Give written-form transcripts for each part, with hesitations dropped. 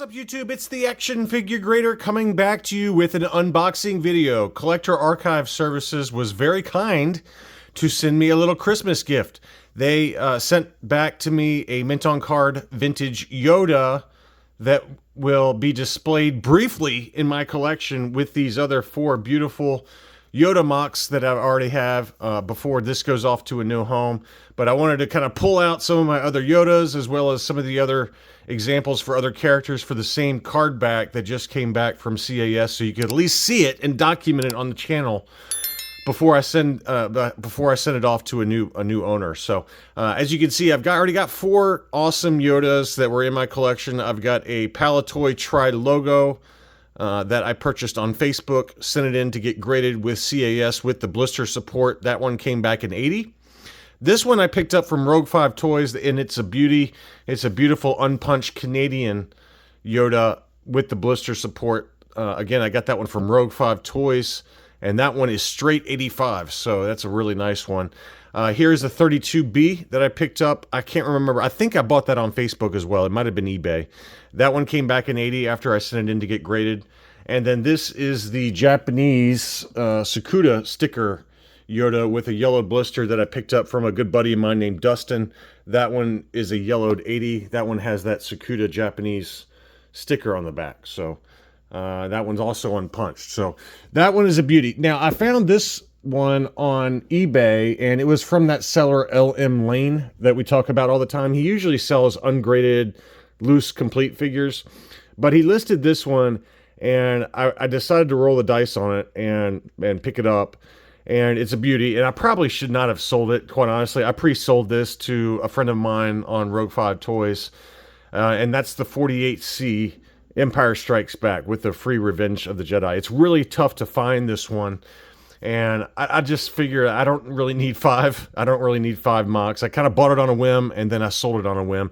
What's up, YouTube? It's the Action Figure Grader coming back to you with an unboxing video. Collector Archive Services was very kind to send me a little Christmas gift. They sent back to me a mint on card vintage Yoda that will be displayed briefly in my collection with these other four beautiful Yoda mocks that I already have before this goes off to a new home. But I wanted to kind of pull out some of my other Yodas as well as some of the other examples for other characters for the same card back that just came back from CAS, so you could at least see it and document it on the channel before I send it off to a new owner. So as you can see, I've already got four awesome Yodas that were in my collection. I've got a Palatoy Tri logo that I purchased on Facebook, sent it in to get graded with CAS with the blister support. That one came back in 80. This one I picked up from Rogue 5 Toys, and it's a beauty. It's a beautiful unpunched Canadian Yoda with the blister support. Again, I got that one from Rogue 5 Toys, and that one is straight 85, so that's a really nice one. Here's a 32B that I picked up. I can't remember. I think I bought that on Facebook as well. It might have been eBay. That one came back in 80 after I sent it in to get graded. And then this is the Japanese Sakuda sticker Yoda with a yellow blister that I picked up from a good buddy of mine named Dustin. That one is a yellowed 80. That one has that Sakuda Japanese sticker on the back. So that one's also unpunched. So that one is a beauty. Now, I found this one on eBay, and it was from that seller LM Lane that we talk about all the time. He usually sells ungraded, loose, complete figures, but he listed this one, and I decided to roll the dice on it and pick it up. And it's a beauty, and I probably should not have sold it, quite honestly. I pre-sold this to a friend of mine on Rogue 5 Toys, and that's the 48C Empire Strikes Back with the free Revenge of the Jedi. It's really tough to find this one, and I just figured I don't really need five. I don't really need five mocks. I kind of bought it on a whim, and then I sold it on a whim.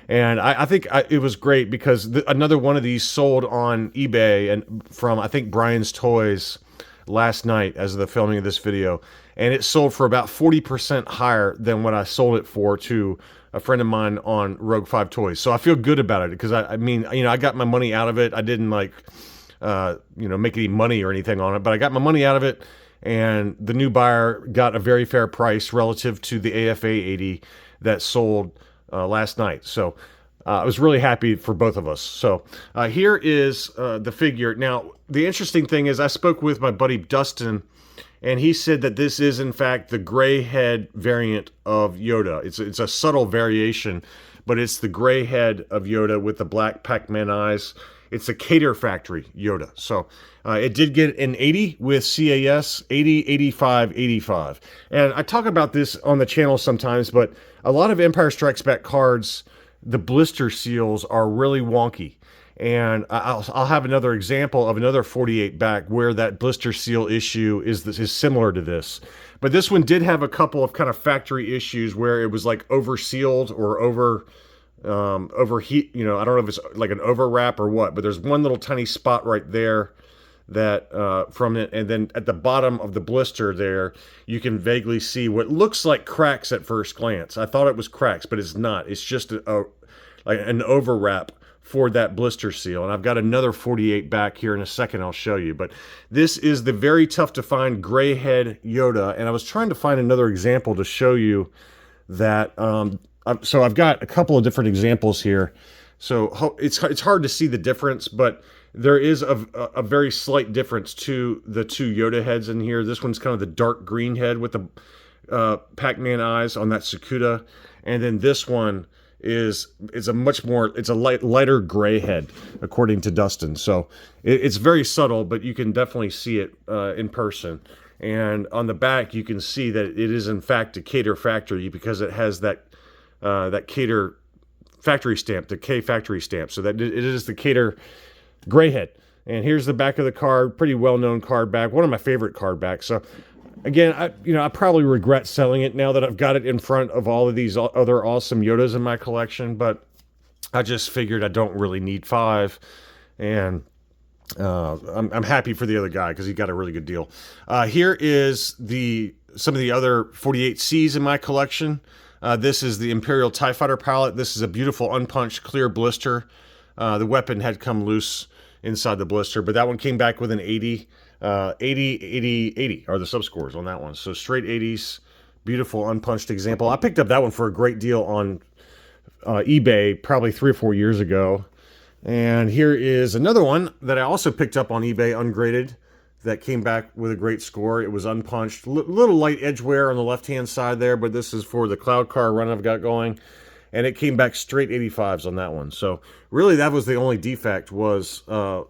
And I think it was great because another one of these sold on eBay and from, I think, Brian's Toys last night as of the filming of this video, and it sold for about 40% higher than what I sold it for to a friend of mine on Rogue 5 Toys. So I feel good about it because I mean, you know, I got my money out of it. I didn't like, you know, make any money or anything on it, but I got my money out of it, and the new buyer got a very fair price relative to the AFA 80 that sold last night. So I was really happy for both of us. So here is the figure. Now, the interesting thing is I spoke with my buddy Dustin, and he said that this is, in fact, the gray head variant of Yoda. It's a subtle variation, but it's the gray head of Yoda with the black Pac-Man eyes. It's a Cater Factory Yoda. So it did get an 80 with CAS, 80, 85, 85. And I talk about this on the channel sometimes, but a lot of Empire Strikes Back cards, the blister seals are really wonky. And I'll have another example of another 48 back where that blister seal issue is similar to this. But this one did have a couple of kind of factory issues where it was like over sealed or overheat. You know, I don't know if it's like an overwrap or what, but there's one little tiny spot right there that from it, and then at the bottom of the blister there you can vaguely see what looks like cracks at first glance. I thought it was cracks, but it's not. It's just like an overwrap for that blister seal. And I've got another 48 back here in a second I'll show you, but this is the very tough to find gray head Yoda, and I was trying to find another example to show you that. So I've got a couple of different examples here, so it's hard to see the difference, but there is a very slight difference to the two Yoda heads in here. This one's kind of the dark green head with the Pac-Man eyes on that Sakuda, and then this one is a much more, it's a lighter gray head according to Dustin. So it's very subtle, but you can definitely see it in person. And on the back you can see that it is in fact a Cater Factory because it has that Cater factory stamp, the K factory stamp, so that it is the Cater gray head. And here's the back of the card, pretty well-known card back, one of my favorite card backs. So again, I probably regret selling it now that I've got it in front of all of these other awesome Yodas in my collection, but I just figured I don't really need five, and I'm happy for the other guy because he got a really good deal. Here is some of the other 48Cs in my collection. This is the Imperial TIE Fighter palette. This is a beautiful unpunched clear blister The weapon had come loose inside the blister, but that one came back with an 80, 80 are the subscores on that one. So straight 80s, beautiful unpunched example. I picked up that one for a great deal on eBay probably 3 or 4 years ago. And here is another one that I also picked up on eBay ungraded that came back with a great score. It was unpunched. Little light edge wear on the left-hand side there, but this is for the cloud car run I've got going. And it came back straight 85s on that one. So really that was the only defect, was that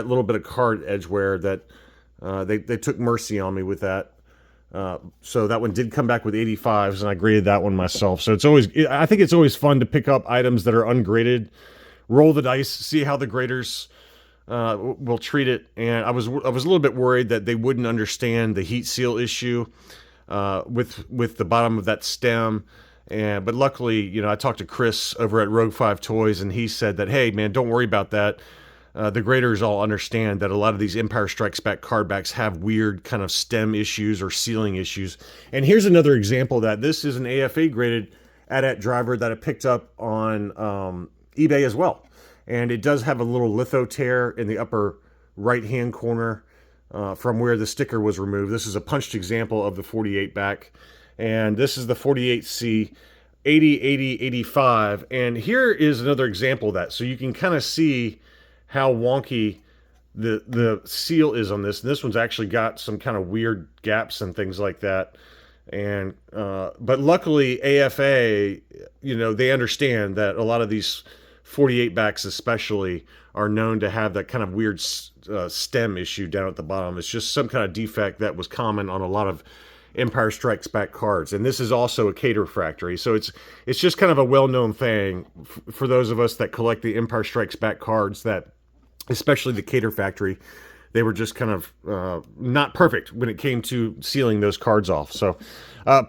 little bit of card edge wear that they took mercy on me with that. So that one did come back with 85s, and I graded that one myself. So I think it's always fun to pick up items that are ungraded, roll the dice, see how the graders will treat it. And I was a little bit worried that they wouldn't understand the heat seal issue with the bottom of that stem. But luckily, I talked to Chris over at Rogue 5 Toys, and he said that, hey, man, don't worry about that. The graders all understand that a lot of these Empire Strikes Back card backs have weird kind of stem issues or sealing issues. And here's another example of that. This is an AFA graded AT-AT driver that I picked up on eBay as well. And it does have a little litho tear in the upper right-hand corner from where the sticker was removed. This is a punched example of the 48 back. And this is the 48C 80, 80, 85. And here is another example of that. So you can kind of see how wonky the seal is on this. And this one's actually got some kind of weird gaps and things like that. And but luckily AFA, they understand that a lot of these 48 backs especially are known to have that kind of weird stem issue down at the bottom. It's just some kind of defect that was common on a lot of Empire Strikes Back cards. And this is also a Cater Factory. So it's just kind of a well-known thing for those of us that collect the Empire Strikes Back cards, that especially the Cater Factory, they were just kind of not perfect when it came to sealing those cards off. So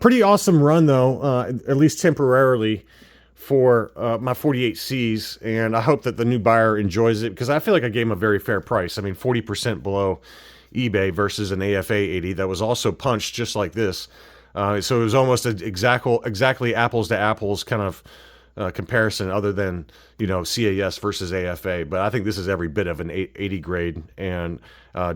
pretty awesome run, though, at least temporarily, for my 48Cs. And I hope that the new buyer enjoys it, because I feel like I gave him a very fair price. I mean, 40% below eBay versus an AFA 80 that was also punched just like this. So it was almost exactly apples to apples kind of comparison, other than CAS versus AFA. But I think this is every bit of an 80 grade, and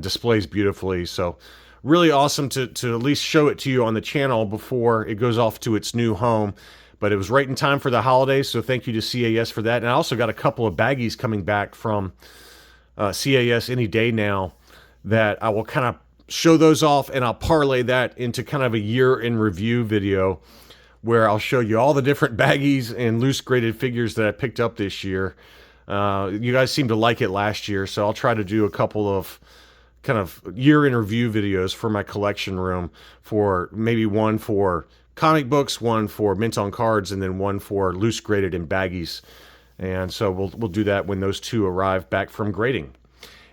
displays beautifully. So really awesome to at least show it to you on the channel before it goes off to its new home. But it was right in time for the holidays, so thank you to CAS for that. And I also got a couple of baggies coming back from CAS any day now that I will kind of show those off, and I'll parlay that into kind of a year in review video where I'll show you all the different baggies and loose graded figures that I picked up this year. You guys seemed to like it last year, so I'll try to do a couple of kind of year in review videos for my collection room, for maybe one for comic books, one for mint on cards, and then one for loose graded and baggies. And so we'll do that when those two arrive back from grading.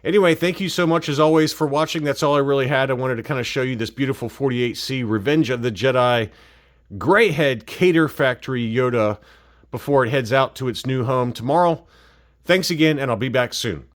Anyway, thank you so much as always for watching. That's all I really had. I wanted to kind of show you this beautiful 48C Revenge of the Jedi Greyhead Cater Factory Yoda before it heads out to its new home tomorrow. Thanks again, and I'll be back soon.